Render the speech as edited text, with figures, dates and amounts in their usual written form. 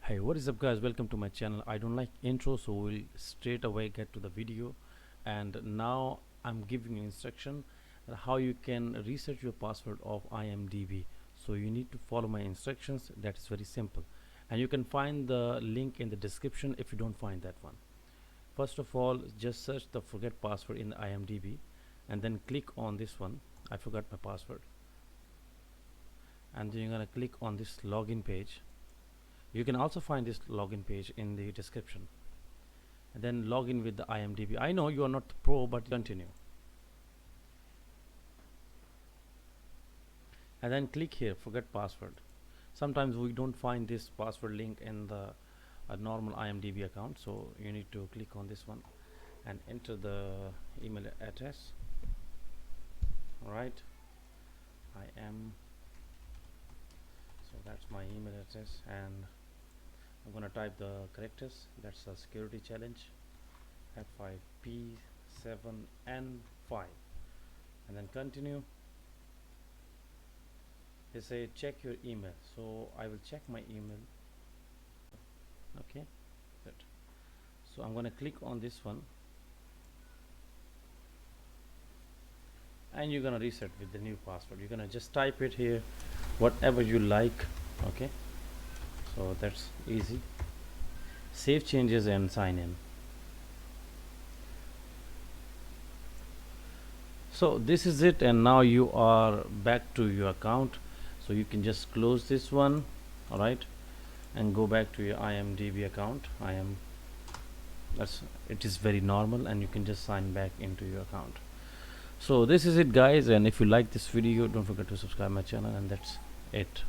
Hey, what is up guys, welcome to my channel. I don't like intro, so we'll straight away get to the video. And now I'm giving you instruction how you can reset your password of IMDB. So you need to follow my instructions. That is very simple, and you can find the link in the description if you don't find that one. First of all, just search the forget password in the IMDB and then click on this one, I forgot my password, and then you're gonna click on this login page. You can also find this login page in the description, and then log in with the IMDB. I know you are not pro, but continue, and then click here forget password. Sometimes we don't find this password link in the normal IMDB account, so you need to click on this one and enter the email address. Alright, so that's my email address, and I'm gonna type the characters. That's a security challenge F5P7N5, and then continue. They say check your email, so I will check my email. Okay, good. So I'm gonna click on this one, and you're gonna reset with the new password. You're gonna just type it here, whatever you like. Okay, so that's easy. Save changes and sign in. So this is it, and now you are back to your account, so you can just close this one. All right, and go back to your IMDB account. It is very normal, and you can just sign back into your account. So this is it guys, and if you like this video, don't forget to subscribe my channel, and that's it.